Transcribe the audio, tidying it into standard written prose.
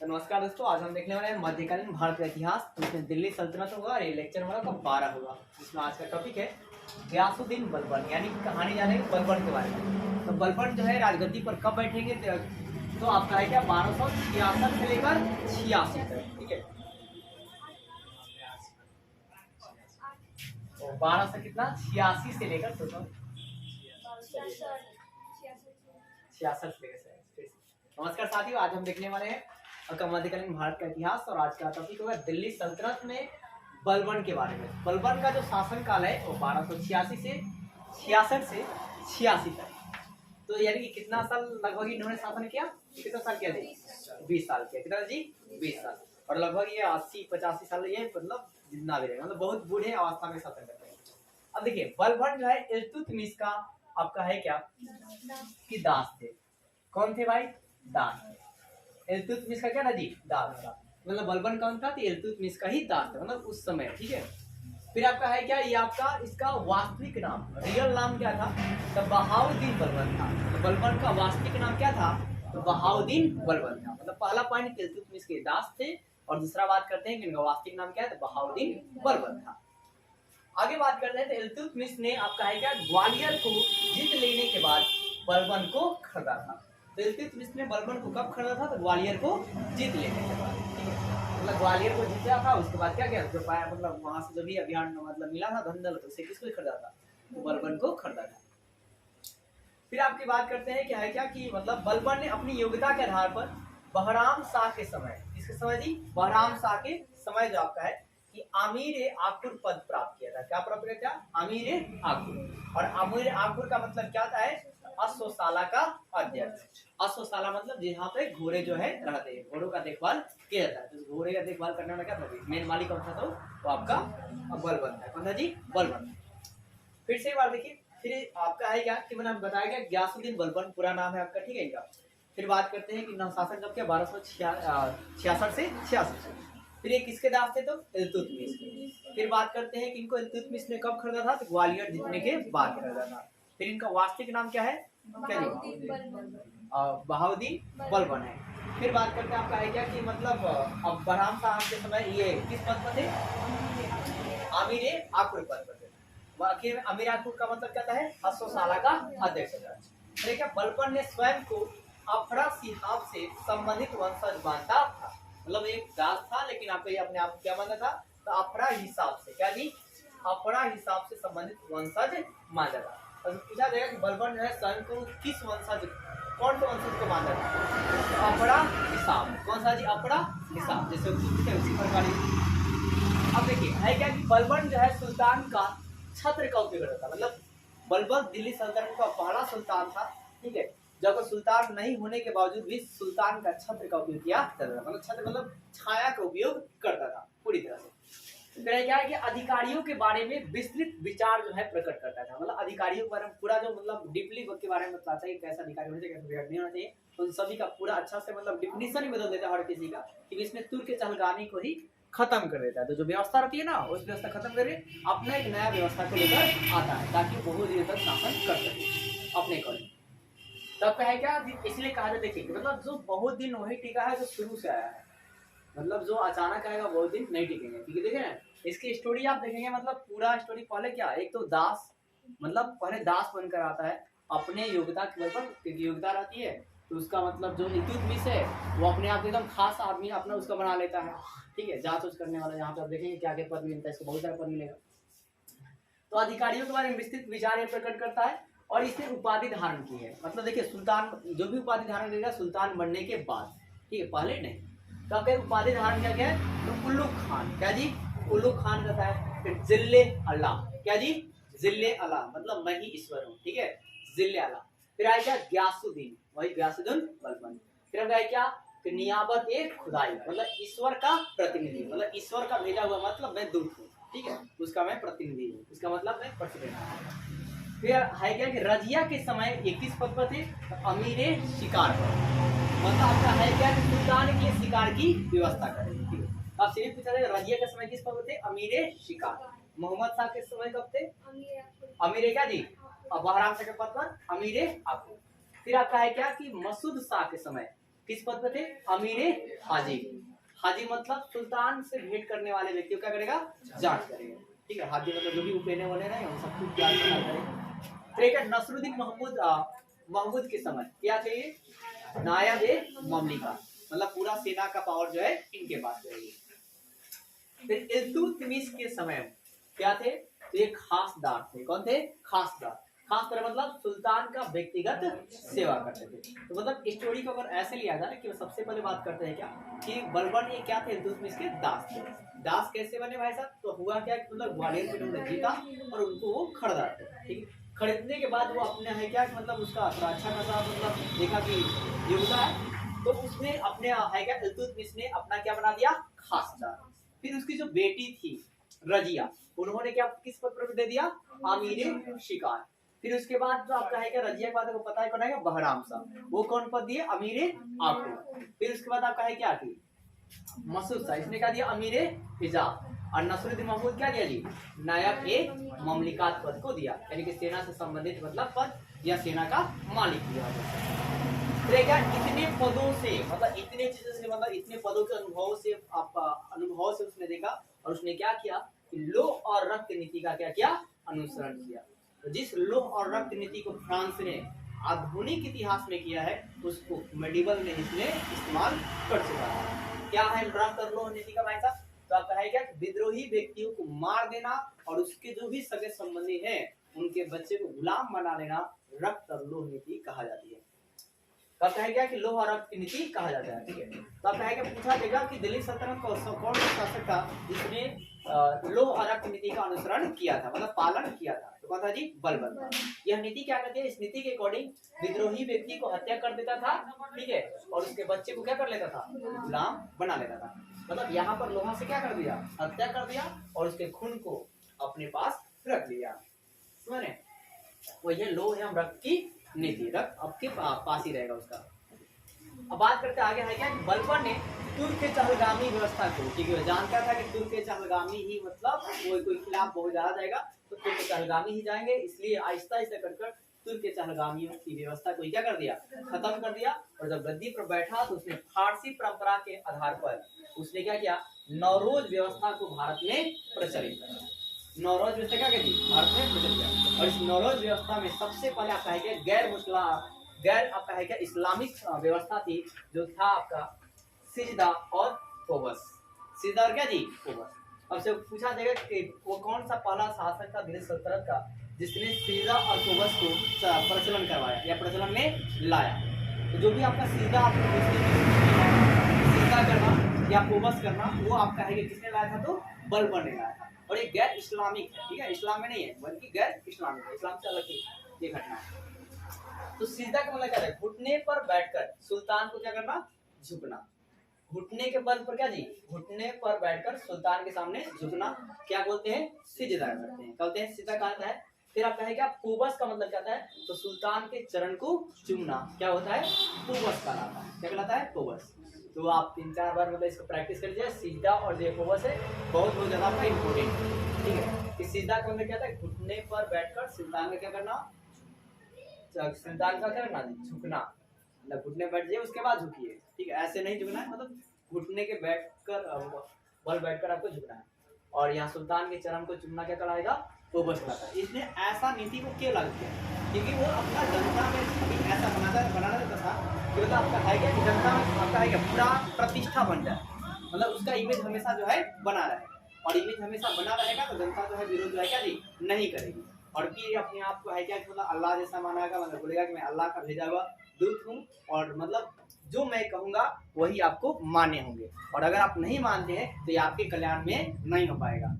तो नमस्कार दोस्तों, आज हम देखने वाले हैं मध्यकालीन भारत का इतिहास। तो इसमें दिल्ली सल्तनत होगा और ये लेक्चर हमारा कब 12 होगा। इसमें आज का टॉपिक है गयासुद्दीन बलबन, यानी कि कहानी जानेंगे बलबन के बारे में। तो बलबन जो है राजगद्दी पर कब बैठेंगे, तो आपका है क्या 1266 से लेकर 86 तक। ठीक है, तो 12 से कितना 86 से लेकर 66 से लेकर। नमस्कार साथियों, आज हम देखने वाले हैं मध्यकालीन भारत का इतिहास और आज का टॉपिक होगा दिल्ली सल्तनत में बलबन के बारे में। बलबन का जो शासन काल है वो 1286 से 66 से 86 तक। तो यानी कि कितना साल लगभग इन्होंने शासन किया, कितना साल किया जी? 20 साल किया। कितना जी? 20 साल। और लगभग ये 80-85 साल ये मतलब जितना भी रहेगा, मतलब बहुत बूढ़े अवस्था में शासन करते हैं। अब देखिए, बलबन जो है इल्तुतमिश का आपका है क्या कि दास थे। कौन थे भाई? दास थे। इल्तुतमिश का क्या था जी? दास था। मतलब बलबन कौन था? तो इल्तुतमिश का ही दास था, मतलब उस समय। ठीक है, फिर आपका है क्या, ये आपका इसका वास्तविक नाम, रियल नाम क्या था? तो बहाउद्दीन बलबन था। तो बलबन का वास्तविक नाम क्या था? तो बहाउद्दीन बलबन था। मतलब पहला पॉइंट इल्तुतमिश के दास थे और दूसरा बात करते हैं कि इनका वास्तविक नाम क्या है, तो बहाउद्दीन बलबन था। आगे बात करते हैं तो इल्तुतमिश ने आपका है क्या ग्वालियर को जीत लेने के बाद बलबन को खरीदा था। तो इल्तुतमिश ने बलबन को कब खरीदा था? तो ग्वालियर को जीत लेने के बाद। ठीक है, मतलब ग्वालियर को जीता था, उसके बाद क्या किया, जो पाया मतलब वहां से जो भी अभियान मतलब मिला था धन दल, तो उसे किसको खरीदा था? तो बलबन को खरीदा था। फिर आपकी बात करते हैं क्या है क्या कि मतलब बलबन ने अपनी योग्यता के आधार पर बहराम शाह के समय, किसके समय जी? बहराम शाह के समय जो आपका है कि आमीर आकुर पद प्राप्त किया था। क्या प्राप्त किया था? आमीर आकुर। और आमीर आकुर का मतलब क्या था? अश्वशाला का अध्यक्ष। अश्वशाला मतलब जहाँ पे घोड़े जो है रहते हैं, घोड़ों का देखभाल किया जाता है। तो घोड़े का देखभाल करने वाला क्या था? मेन मालिक कौन था? तो वो आपका बलबन था। कौन था जी? बलबन। फिर से एक बार देखिए, फिर आपका है क्या कि मैंने बताया गया गयासुद्दीन बलबन पूरा नाम है आपका। ठीक है इनका। फिर बात करते हैं कि शासन कब किया? 1266 से 86। फिर ये किसके दास थे? तो इल्तुतमिश के। फिर बात करते हैं कि इनको इल्तुतमिश ने कब खरीदा था? तो ग्वालियर जीतने के बाद खरीदा था। फिर इनका वास्तविक नाम क्या है? क्या जी? बहाउद्दीन बलबन है। फिर बात करते हैं आपका है क्या कि मतलब अब बहराम साहब के समय ये किस पद पर थे? आमीर आकुर पद पर थे। आखिर में अमीर आकुर का मतलब क्या है? अश्वशाला का अध्यक्ष था। देखिए, बलबन ने स्वयं को अफरा सिहाब से संबंधित वंशज मानता था। मतलब एक दास था, लेकिन आपको ये अपने आप क्या मानता था? तो अफरा हिसाब से, क्या जी? अफरा हिसाब से संबंधित वंशज मानता था। तो पूछा जाएगा कि बलबन जो है स्वयं को किस वंशज, कौन से वंशज को मानता था? अफरा हिसाब। कौन सा जी? अफरा हिसाब। जैसे उसी प्रकार। अब देखिए है क्या कि बलबन जो है सुल्तान का छत्र का उपयोग करता था। मतलब बलबन दिल्ली सल्तनत का पहला सुल्तान था। ठीक है, जब सुल्तान नहीं होने के बावजूद भी सुल्तान का छत्र का उपयोग किया जाता था। मतलब छत्र मतलब छाया का उपयोग करता था पूरी तरह से। फिर क्या है कि अधिकारियों के बारे में विस्तृत विचार जो है प्रकट करता था। मतलब अधिकारियों के बारे में पूरा जो मतलब डीपली के बारे में बताता है कि कैसा अधिकारी होना चाहिए, कैसा अधिकारी नहीं होना चाहिए। उन सभी का पूरा अच्छा से मतलब डिफिनीशन ही बदल देता है हर किसी का, कि इसमें तुर्क के चहलगामी को ही खत्म कर देता है। तो जो व्यवस्था रहती है ना, उस व्यवस्था खत्म करके अपना एक नया व्यवस्था को लेकर आता है, ताकि बहुत देर तक शासन कर सके अपने अकॉर्डिंग। तब क्या है क्या, इसलिए कहा जाता है मतलब जो बहुत दिन वही टिका है जो शुरू से आया है। मतलब जो अचानक आएगा बहुत दिन नहीं टिकेंगे। ठीक है, देखें इसकी स्टोरी आप देखेंगे, मतलब पूरा स्टोरी पहले क्या, एक तो दास, मतलब पहले दास बनकर आता है अपने योग्यता के बल पर, योग्यता रहती है। तो उसका मतलब जो इल्तुतमिश है वो अपने आप एकदम खास आदमी अपना उसका बना लेता है। ठीक है, जांच उच करने वाला। यहाँ पे आप देखेंगे क्या क्या पद मिलता है, इसको बहुत सारा पद मिलेगा। तो अधिकारियों के बारे में विस्तृत विचार ये प्रकट करता है और इसने उपाधि धारण की है। मतलब देखिए, सुल्तान जो भी उपाधि धारण करेगा सुल्तान बनने के बाद, ठीक है, पहले नहीं। तो आपका उपाधि धारण किया गया है तो उल्लू खान। क्या जी? उल्लू खान कहता है। फिर जिल्ले अल्लाह। क्या जी? जिल्ले अल्लाह मतलब मैं ही ईश्वर हूँ। ठीक है, जिल्ले अल्लाह। फिर आया क्या? गयासुद्दीन, वही गयासुद्दीन बलबन। फिर हम आया क्या कि नियाबत एक खुदाई, मतलब ईश्वर का प्रतिनिधि, मतलब ईश्वर का भेजा हुआ, मतलब मैं दूत हूँ। ठीक है, उसका मैं प्रतिनिधि हूँ, इसका मतलब मैं प्रतिनिधि। फिर है क्या कि रजिया के समय 21 पद पर थे, तो अमीर शिकार पर, मतलब आपका है क्या कि सुल्तान के लिए शिकार की व्यवस्था करें। ठीक है, अब सिर्फ पूछा जाए रजिया के समय किस पद पर थे? अमीर शिकार। मोहम्मद शाह के समय कब थे? अमीर क्या जी? अब बहराम शाह के पद पर अमीर आकुर। फिर आपका है क्या कि मसूद शाह के समय किस पद पे थे? अमीर हाजी। हाजी मतलब सुल्तान से भेंट करने वाले व्यक्ति को क्या करेगा? जांच करेगा। ठीक है, हाजी मतलब जो भी उपेने वाले ना हम सब कुछ जांच करेगा। तो एक नसरुद्दीन महमूद के समय क्या चाहिए? नायब ए ममलिका, मतलब पूरा सेना का पावर जो है इनके पास रहेगी। फिर इल्तुतमिश के समय क्या थे? तो ये खासदार थे। कौन थे? खासदार। खासदार मतलब सुल्तान का व्यक्तिगत सेवा करते थे। तो मतलब स्टोरी को अगर ऐसे लिया जाए कि सबसे पहले बात करते हैं क्या कि बलबन ये क्या थे? इल्तुतमिश के दास थे। दास कैसे बने भाई साहब? तो हुआ क्या कि मतलब ग्वालियर में उन्होंने जीता और उनको वो खरीदा थे। ठीक है, खरीदने के बाद वो अपने है क्या मतलब उसका अच्छा खासा मतलब देखा कि ये होता है, तो उसने अपने है क्या इल्तुतमिश ने अपना क्या बना दिया? खासदार। फिर उसकी जो बेटी थी रजिया, उन्होंने क्या किस पद पर दे दिया? अमीर शिकार। फिर उसके बाद जो आपका है क्या रजिया के बाद आपको पता है कौन है? बहराम साहब। वो कौन पद दिए? अमीर आकुल। फिर उसके बाद आपका है क्या थी? मसूद साहब, इसने क्या दिया? अमीर हिजाब। और नसरुद्दीन महमूद क्या दिया जी? नायब ए ममलिकात पद को दिया, यानी कि सेना से संबंधित मतलब पद या सेना का मालिक दिया। क्या इतने पदों से मतलब इतने चीजों से मतलब इतने पदों के अनुभव से उसने देखा और उसने क्या किया कि लौह और रक्त नीति का क्या किया? अनुसरण किया। तो जिस लौह और रक्त नीति को फ्रांस ने आधुनिक इतिहास में किया है उसको मेडिवल में इसने इस्तेमाल कर चुका है। क्या है रक्त और लौह नीति का भाई साहब? तो आपका है क्या? विद्रोही व्यक्तियों को मार देना और उसके जो भी सगे संबंधी हैं उनके बच्चे को गुलाम बना लेना रक्त और लौह नीति कहा जाती है। तो आप कहेगा कि लौह और रक्त की नीति कहा जाता है। ठीक है, तो आप कहेगा पूछा जाएगा कि दिल्ली सल्तनत कौन सा शासक था जिसने लौह और रक्त नीति का अनुसरण किया था मतलब पालन किया था? तो कौन था जी? बलबन। यह नीति क्या कहती है? इस नीति के अकॉर्डिंग विद्रोही व्यक्ति को हत्या कर देता था, ठीक है, और उसके बच्चे को क्या कर लेता था? गुलाम बना लेता था। मतलब यहाँ पर लोहा से क्या कर दिया? हत्या कर दिया और उसके खून को अपने पास रख लिया। समझे? वो ये लौह एवं रक्त की नीति रक्त आपके पास ही रहेगा उसका। अब बात करते आगे है क्या? बलबन ने तुर्क के चहलगामी व्यवस्था को, क्योंकि वो जानता था कि तुर्क के चहलगामी ही मतलब कोई खिलाफ बहुत ज्यादा जाएगा तो तुर्क के चहलगामी ही जाएंगे, इसलिए आहिस्ता आहिस्ता कर तुर्क के चहलगामियों की व्यवस्था को क्या कर दिया? खत्म कर दिया। और जब गद्दी पर बैठा तो उसने फारसी परंपरा के आधार पर उसने क्या किया? नौरोज व्यवस्था को भारत में प्रचलित किया। नौरोज व्यवस्था क्या कहती? भारत में प्रचलित किया। और इस नौरोज व्यवस्था में सबसे पहले आपका है क्या गैर आपका है क्या इस्लामिक व्यवस्था थी जो था आपका सिजदा और कोबस। सिजदा और क्या जी? कोबस। अब से पूछा जाएगा कि वो कौन सा पहला शासक था दिल्ली सल्तनत का जिसने सिजदा और कोबस को प्रचलन करवाया या प्रचलन में लाया? तो जो भी आपका सिजदा करना या कोबस करना वो आपका है कि किसने लाया था? तो बलबन ने लाया था। और ये गैर इस्लामिक है, ठीक है, इस्लाम में नहीं है बल्कि गैर इस्लामिक है, इस्लाम से अलग ये घटना है। तो सीधा का मतलब क्या है? घुटने पर बैठकर सुल्तान को क्या करना? झुकना। घुटने के बल पर क्या जी? घुटने पर बैठकर सुल्तान के सामने झुकना क्या बोलते हैं? सिजदा करते हैं, कहते हैं सिजदा कहता है। फिर आप कहेंगे आप कोबस का मतलब क्या है? तो सुल्तान के चरण को चूमना क्या होता है? कोबस कहलाता है। क्या कहलाता है? कोबस। तो आप 3-4 बार मतलब इसको प्रैक्टिस कर लीजिए। सिजदा और जो कोबस है बहुत ज्यादा इंपॉर्टेंट। ठीक है, कि सिजदा का मतलब क्या था? घुटने पर बैठकर सुल्तान का क्या करना? सुल्तान का क्या करना? झुकना। मतलब घुटने बैठ जाइए उसके बाद झुकिए, ठीक है, ऐसे नहीं झुकना है, मतलब घुटने के बैठकर बल बैठकर आपको झुकना है। और यहाँ सुल्तान के चरण को चुमना क्या कराएगा? कोबस करता है। इसने ऐसा नीति को क्यों लागू किया? क्योंकि वो अपना जनता में ऐसा बनाना रहता था कि मतलब आपका है क्या कि जनता में आपका है क्या पूरा प्रतिष्ठा बन जाए, मतलब उसका इमेज हमेशा जो है बना रहे। और इमेज हमेशा बना रहेगा तो जनता जो है विरोध जो है क्या जी? नहीं करेगी। और फिर अपने आप को है क्या कि मतलब अल्लाह जैसा मानेगा, मतलब बोलेगा कि मैं अल्लाह का भेजा हुआ दूत हूँ और मतलब जो मैं कहूँगा वही आपको मान्य होंगे, और अगर आप नहीं मानते हैं तो ये आपके कल्याण में नहीं हो पाएगा।